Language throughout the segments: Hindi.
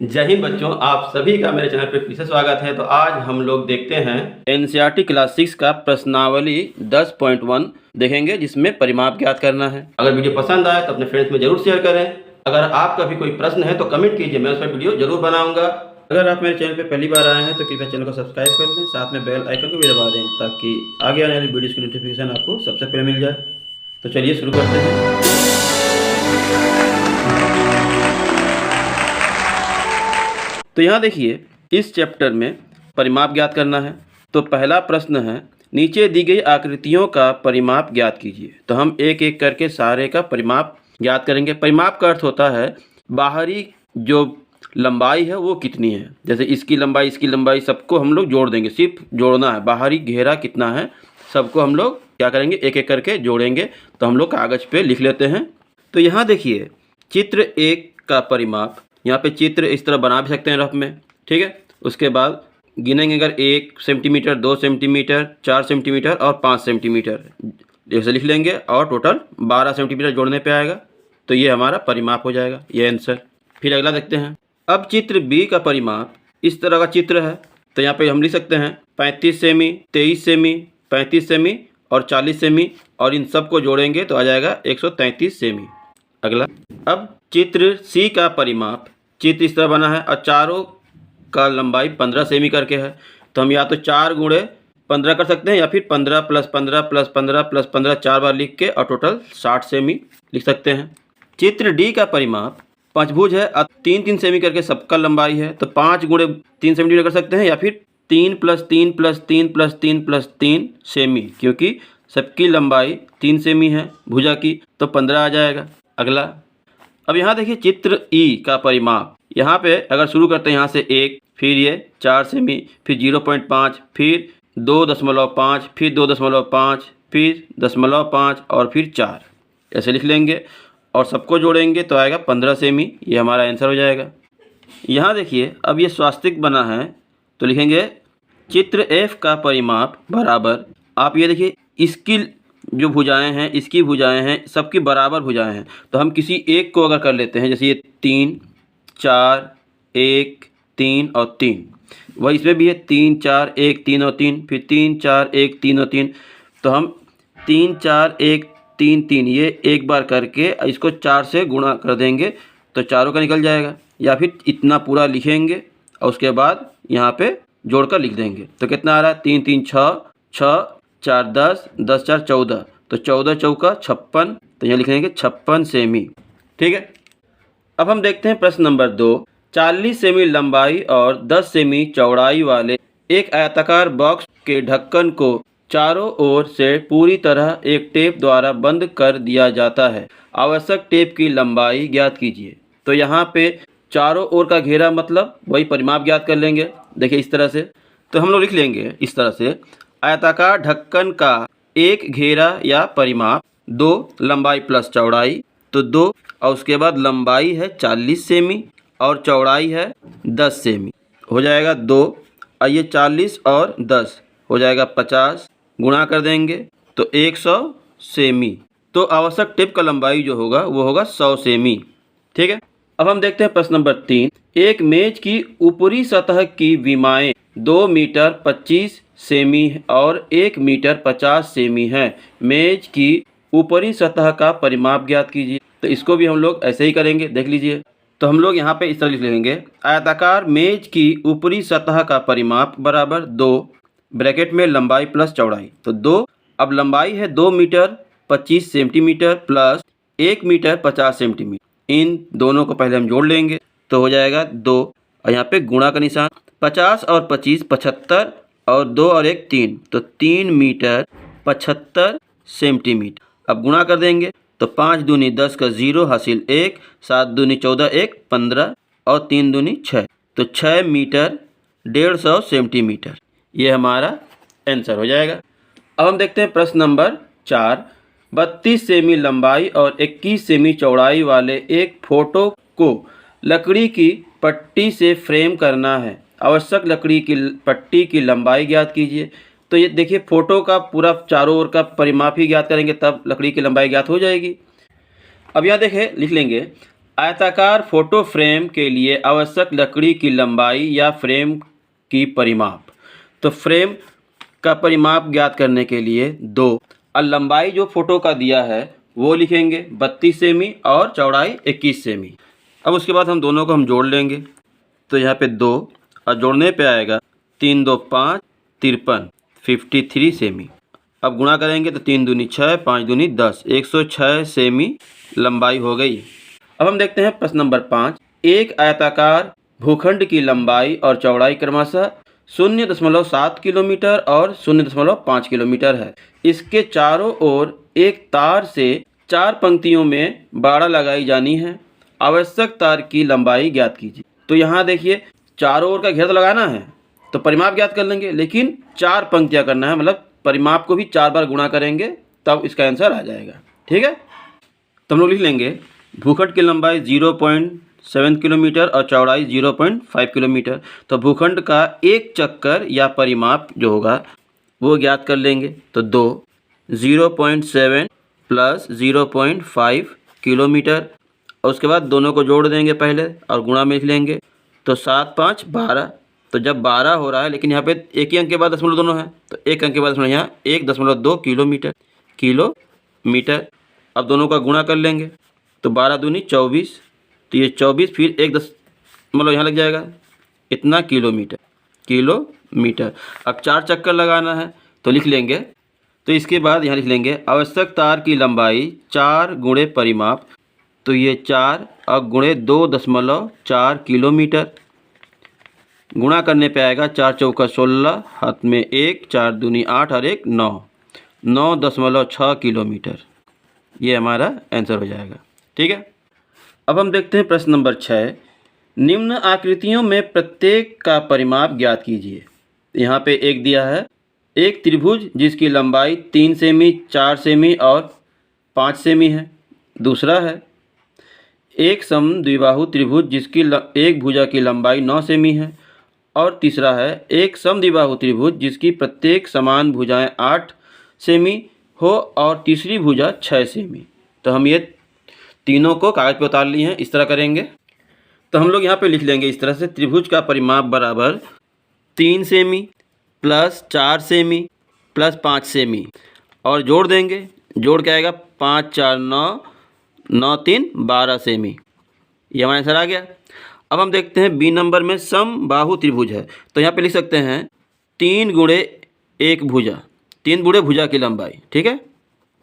जय हिंद बच्चों, आप सभी का मेरे चैनल पर फिर से स्वागत है। तो आज हम लोग देखते हैं एनसीईआरटी क्लास 6 का प्रश्नावली 10.1 देखेंगे, जिसमें परिमाप ज्ञात करना है। अगर वीडियो पसंद आए तो अपने फ्रेंड्स में जरूर शेयर करें। अगर आपका भी कोई प्रश्न है तो कमेंट कीजिए, मैं उस पर वीडियो जरूर बनाऊंगा। अगर आप मेरे चैनल पर पहली बार आए हैं तो कृपया चैनल को सब्सक्राइब कर लें, साथ में बेल आइकन को भी दबा दें ताकि आगे आने वाली वीडियोज़ की नोटिफिकेशन आपको सबसे पहले मिल जाए। तो चलिए शुरू करते हैं। तो यहाँ देखिए, इस चैप्टर में परिमाप ज्ञात करना है। तो पहला प्रश्न है, नीचे दी गई आकृतियों का परिमाप ज्ञात कीजिए। तो हम एक एक करके सारे का परिमाप ज्ञात करेंगे। परिमाप का अर्थ होता है बाहरी जो लंबाई है वो कितनी है। जैसे इसकी लंबाई सबको हम लोग जोड़ देंगे, सिर्फ जोड़ना है। बाहरी घेरा कितना है सबको हम लोग क्या करेंगे, एक एक करके जोड़ेंगे। तो हम लोग कागज़ पे लिख लेते हैं। तो यहाँ देखिए, चित्र 1 का परिमाप, यहाँ पे चित्र इस तरह बना भी सकते हैं रफ में, ठीक है। उसके बाद गिनेंगे, अगर 1 सेंटीमीटर, 2 सेंटीमीटर, 4 सेंटीमीटर और 5 सेंटीमीटर जैसे लिख लेंगे, और टोटल 12 सेंटीमीटर जोड़ने पे आएगा। तो ये हमारा परिमाप हो जाएगा, ये आंसर। फिर अगला देखते हैं। अब चित्र बी का परिमाप इस तरह का चित्र है। तो यहाँ पे हम लिख सकते हैं 35 सेमी, 23 सेमी, 35 सेमी और 40 सेमी, और इन सब को जोड़ेंगे तो आ जाएगा 133 सेमी। अगला, अब चित्र सी का परिमाप, चित्र इस तरह बना है और चारों का लंबाई 15 सेमी करके है। तो हम या तो 4 गुणे 15 कर सकते हैं, या फिर 15 + 15 + 15 + 15 4 बार लिख के और टोटल 60 सेमी लिख सकते हैं। चित्र डी का परिमाप पंचभुज है और 3-3 सेमी करके सबका लंबाई है। तो 5 गुणे 3 सेंटीमीटर कर सकते हैं, या फिर 3 + 3 + 3 + 3 + 3 सेमी, क्योंकि सबकी लंबाई 3 सेमी है भुजा की, तो 15 आ जाएगा। अगला, अब यहाँ देखिए चित्र ई का परिमाप। यहाँ पे अगर शुरू करते हैं यहाँ से 1, फिर ये 4 सेमी, फिर 0.5, फिर 2.5, फिर 2.5, फिर 0.5 और फिर 4, ऐसे लिख लेंगे और सबको जोड़ेंगे तो आएगा 15 सेमी। ये हमारा आंसर हो जाएगा। यहाँ देखिए, अब ये स्वास्तिक बना है तो लिखेंगे चित्र एफ का परिमाप बराबर, आप ये देखिए इसकी जो भुजाएं हैं, इसकी भुजाएं हैं, सबकी बराबर भुजाएं हैं। तो हम किसी एक को अगर कर लेते हैं, जैसे ये 3, 4, 1, 3 और 3, वही इसमें भी है 3, 4, 1, 3 और 3, फिर 3, 4, 1, 3 और 3। तो हम 3, 4, 1, 3, 3 ये एक बार करके इसको 4 से गुणा कर देंगे तो चारों का निकल जाएगा, या फिर इतना पूरा लिखेंगे और उसके बाद यहाँ पे जोड़कर लिख देंगे। तो कितना आ रहा है, 3 3 6, 6 4 10, 10 4 14, तो 14 चौका 56, तो यहाँ लिखेंगे 56 सेमी, ठीक है। अब हम देखते हैं प्रश्न नंबर 2। 40 सेमी लंबाई और 10 सेमी चौड़ाई वाले एक आयताकार बॉक्स के ढक्कन को चारों ओर से पूरी तरह एक टेप द्वारा बंद कर दिया जाता है। आवश्यक टेप की लंबाई ज्ञात कीजिए। तो यहाँ पे चारों ओर का घेरा मतलब वही परिमाप ज्ञात कर लेंगे। देखिए इस तरह से, तो हम लोग लिख लेंगे इस तरह से, आयताकार ढक्कन का एक घेरा या परिमाप 2 लंबाई प्लस चौड़ाई, तो 2 और उसके बाद लंबाई है 40 सेमी और चौड़ाई है 10 सेमी, हो जाएगा 2, और ये 40 और 10 हो जाएगा 50, गुणा कर देंगे तो 100 सेमी। तो आवश्यक टेप का लंबाई जो होगा वो होगा 100 सेमी, ठीक है। अब हम देखते हैं प्रश्न नंबर 3। एक मेज की ऊपरी सतह की विमाएँ 2 मीटर 25 सेमी और 1 मीटर 50 सेमी है। मेज की ऊपरी सतह का परिमाप ज्ञात कीजिए। तो इसको भी हम लोग ऐसे ही करेंगे, देख लीजिए। तो हम लोग यहाँ पे इस तरह लिख लेंगे, आयताकार मेज की ऊपरी सतह का परिमाप बराबर 2 ब्रैकेट में लंबाई प्लस चौड़ाई, तो 2, अब लंबाई है 2 metre 25 centimetre plus 1 metre 50 centimetre, इन दोनों को पहले हम जोड़ लेंगे तो हो जाएगा 2, और यहाँ पे गुणा का निशान, 50 और 25 75, और 2 और 1 3, तो 3 मीटर 75 सेंटीमीटर। अब गुणा कर देंगे तो 5 दूनी 10 का 0 हासिल 1, 7 दूनी 14, 1 15 और 3 दूनी 6, तो 6 मीटर 150 सेंटीमीटर। ये हमारा आंसर हो जाएगा। अब हम देखते हैं प्रश्न नंबर 4। 32 सेमी लंबाई और 21 सेमी चौड़ाई वाले एक फोटो को लकड़ी की पट्टी से फ्रेम करना है। आवश्यक लकड़ी की पट्टी की लंबाई ज्ञात कीजिए। तो ये देखिए, फोटो का पूरा चारों ओर का परिमाप ही ज्ञात करेंगे तब लकड़ी की लंबाई ज्ञात हो जाएगी। अब यहाँ देखें, लिख लेंगे आयताकार फोटो फ्रेम के लिए आवश्यक लकड़ी की लंबाई या फ्रेम की परिमाप। तो फ्रेम का परिमाप ज्ञात करने के लिए 2 और लंबाई जो फोटो का दिया है वो लिखेंगे 32 सेमी और चौड़ाई 21 सेमी। अब उसके बाद हम दोनों को हम जोड़ लेंगे। तो यहाँ पे 2 और जोड़ने पे आएगा 3 2 5 53 53 सेमी। अब गुणा करेंगे तो 3 दूनी 6 5 दूनी 10 106 सेमी लंबाई हो गई। अब हम देखते हैं प्रश्न नंबर 5। एक आयताकार भूखंड की लंबाई और चौड़ाई क्रमशः 0.7 किलोमीटर और 0.5 किलोमीटर है। इसके चारों ओर एक तार से 4 पंक्तियों में बाड़ा लगाई जानी है। आवश्यक तार की लंबाई ज्ञात कीजिए। तो यहाँ देखिए चारों ओर का घेरा तो लगाना है तो परिमाप ज्ञात कर लेंगे, लेकिन 4 पंक्तियाँ करना है, मतलब परिमाप को भी 4 बार गुणा करेंगे तब इसका आंसर आ जाएगा। ठीक है, तो हम लोग लिख लेंगे भूखंड की लंबाई 0.7 किलोमीटर और चौड़ाई 0.5 किलोमीटर। तो भूखंड का एक चक्कर या परिमाप जो होगा वो ज्ञात कर लेंगे। तो 0.7 प्लस 0.5 किलोमीटर और उसके बाद दोनों को जोड़ देंगे पहले और गुणा में लिख लेंगे। तो 7 5 12। तो जब 12 हो रहा है लेकिन यहाँ पे एक ही अंक के बाद दशमलव दोनों है, तो एक अंक के बाद दशमलव यहाँ 1.2 किलोमीटर। अब दोनों का गुणा कर लेंगे तो 12 दूनी 24। तो ये 24 फिर एक दशमलव यहाँ लग जाएगा, इतना किलोमीटर। अब 4 चक्कर लगाना है तो लिख लेंगे। तो इसके बाद यहाँ लिख लेंगे आवश्यक तार की लंबाई 4 गुणे परिमाप। तो ये 4 और गुणे 2.4 किलोमीटर। गुणा करने पे आएगा 4 चौका 16, हाथ में 1, 4 दूनी 8 और 1 9, 9.6 किलोमीटर। ये हमारा आंसर हो जाएगा। ठीक है, अब हम देखते हैं प्रश्न नंबर 6। निम्न आकृतियों में प्रत्येक का परिमाप ज्ञात कीजिए। यहाँ पे एक दिया है, एक त्रिभुज जिसकी लंबाई 3 सेमी 4 सेमी और 5 सेमी है। दूसरा है एक समद्विबाहु त्रिभुज जिसकी एक भुजा की लंबाई 9 सेमी है। और तीसरा है एक समद्विबाहु त्रिभुज जिसकी प्रत्येक समान भुजाएं 8 सेमी हो और तीसरी भुजा 6 सेमी। तो हम ये तीनों को कागज़ पे उतार लिए हैं। इस तरह करेंगे तो हम लोग यहाँ पे लिख लेंगे इस तरह से, त्रिभुज का परिमाप बराबर 3 semi plus 4 semi plus 5 semi और जोड़ देंगे। जोड़ के आएगा 5 4 9 9 3 12 सेमी। ये हमारा आंसर आ गया। अब हम देखते हैं बी नंबर में समबाहु त्रिभुज है। तो यहाँ पे लिख सकते हैं 3 गुणे 1 भुजा, 3 गुणे भुजा की लंबाई। ठीक है,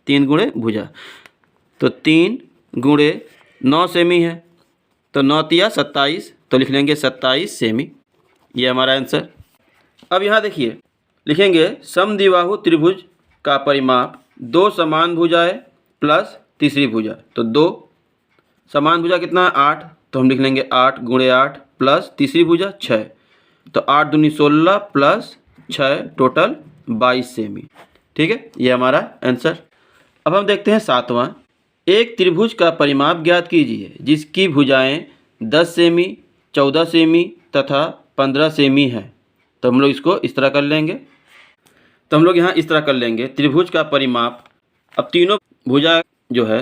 3 गुणे भुजा। तो 3 गुणे 9 सेमी है, तो 9 तिया 27, तो लिख लेंगे 27 सेमी। ये हमारा आंसर। अब यहाँ देखिए लिखेंगे समद्विबाहु त्रिभुज का परिमाप 2 समान भुजाएं प्लस तीसरी भुजा। तो 2 समान भुजा कितना है 8, तो हम लिख लेंगे 8 गुणे 8 प्लस तीसरी भुजा 6। तो 8 दूनी 16 प्लस 6 टोटल 22 सेमी। ठीक है, ये हमारा आंसर। अब हम देखते हैं 7वां। एक त्रिभुज का परिमाप ज्ञात कीजिए जिसकी भुजाएं 10 सेमी 14 सेमी तथा 15 सेमी है। तो हम लोग इसको इस तरह कर लेंगे। तो हम लोग यहाँ इस तरह कर लेंगे त्रिभुज का परिमाप। अब तीनों भुजा जो है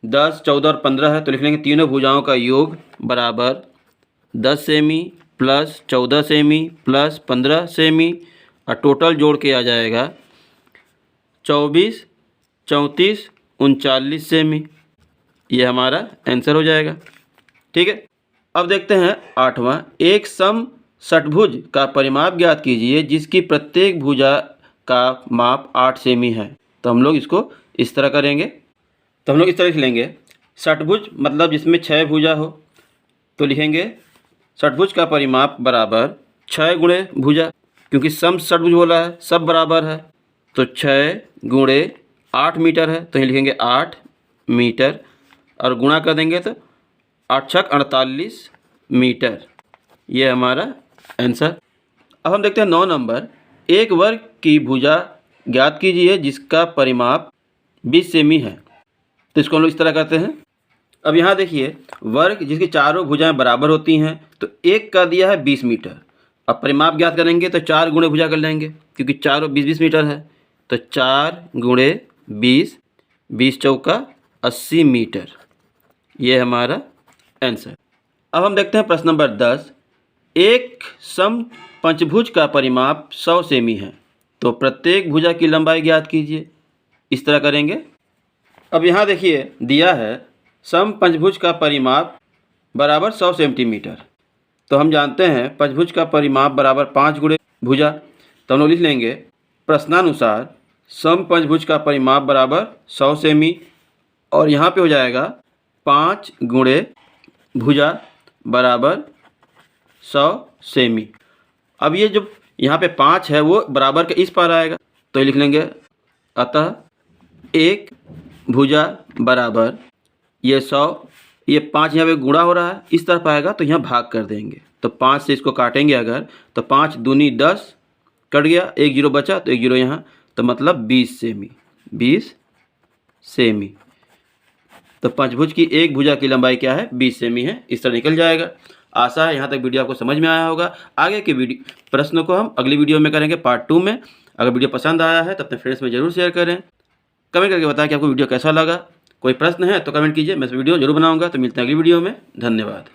10 14 और 15 है, तो लिख लेंगे तीनों भुजाओं का योग बराबर 10 semi plus 14 semi plus 15 semi और टोटल जोड़ के आ जाएगा 24 34 39 सेमी। ये हमारा आंसर हो जाएगा। ठीक है, अब देखते हैं 8वां। एक सम षटभुज का परिमाप ज्ञात कीजिए जिसकी प्रत्येक भुजा का माप 8 सेमी है। तो हम लोग इसको इस तरह करेंगे। तो हम लोग इस तरह लिख लेंगे षटभुज मतलब जिसमें 6 भुजा हो। तो लिखेंगे षटभुज का परिमाप बराबर 6 गुणे भुजा, क्योंकि सम षटभुज बोला है, सब बराबर है। तो 6 गुणे 8 मीटर है, तो यहीं लिखेंगे 8 मीटर और गुणा कर देंगे तो 8 छक 48 मीटर। ये हमारा आंसर। अब हम देखते हैं 9 नंबर। एक वर्ग की भुजा ज्ञात कीजिए जिसका परिमाप 20 सेमी है। तो इसको हम लोग इस तरह करते हैं। अब यहाँ देखिए वर्ग जिसकी चारों भुजाएं बराबर होती हैं, तो एक का दिया है 20 मीटर। अब परिमाप ज्ञात करेंगे तो 4 गुणे भुजा कर लेंगे, क्योंकि चारों 20-20 मीटर है। तो 4 गुणे 20, 20 चौका 80 मीटर। ये हमारा आंसर। अब हम देखते हैं प्रश्न नंबर 10। एक सम पंचभुज का परिमाप 100 सेमी है, तो प्रत्येक भुजा की लंबाई ज्ञात कीजिए। इस तरह करेंगे। अब यहाँ देखिए दिया है सम पंचभुज का परिमाप बराबर 100 सेंटीमीटर। तो हम जानते हैं पंचभुज का परिमाप बराबर 5 गुणे भुजा। तो हम लोग लिख लेंगे प्रश्नानुसार सम पंचभुज का परिमाप बराबर 100 सेमी, और यहाँ पे हो जाएगा 5 गुणे भुजा बराबर 100 सेमी। अब ये जो यहाँ पे 5 है वो बराबर के इस पार आएगा, तो ये लिख लेंगे अतः एक भुजा बराबर ये 100, ये 5 यहाँ पे गुणा हो रहा है, इस तरफ आएगा तो यहाँ भाग कर देंगे। तो 5 से इसको काटेंगे अगर, तो 5 दूनी 10 कट गया, 1 जीरो बचा तो 1 जीरो यहाँ, तो मतलब 20 सेमी। 20 सेमी। तो पंचभुज की एक भुजा की लंबाई क्या है? 20 सेमी है। इस तरह निकल जाएगा। आशा है यहाँ तक वीडियो आपको समझ में आया होगा। आगे के वीडियो प्रश्नों को हम अगली वीडियो में करेंगे, पार्ट 2 में। अगर वीडियो पसंद आया है तो अपने फ्रेंड्स में ज़रूर शेयर करें। कमेंट करके बताएं कि आपको वीडियो कैसा लगा। कोई प्रश्न है तो कमेंट कीजिए, मैं इस वीडियो जरूर बनाऊंगा। तो मिलते हैं अगली वीडियो में। धन्यवाद।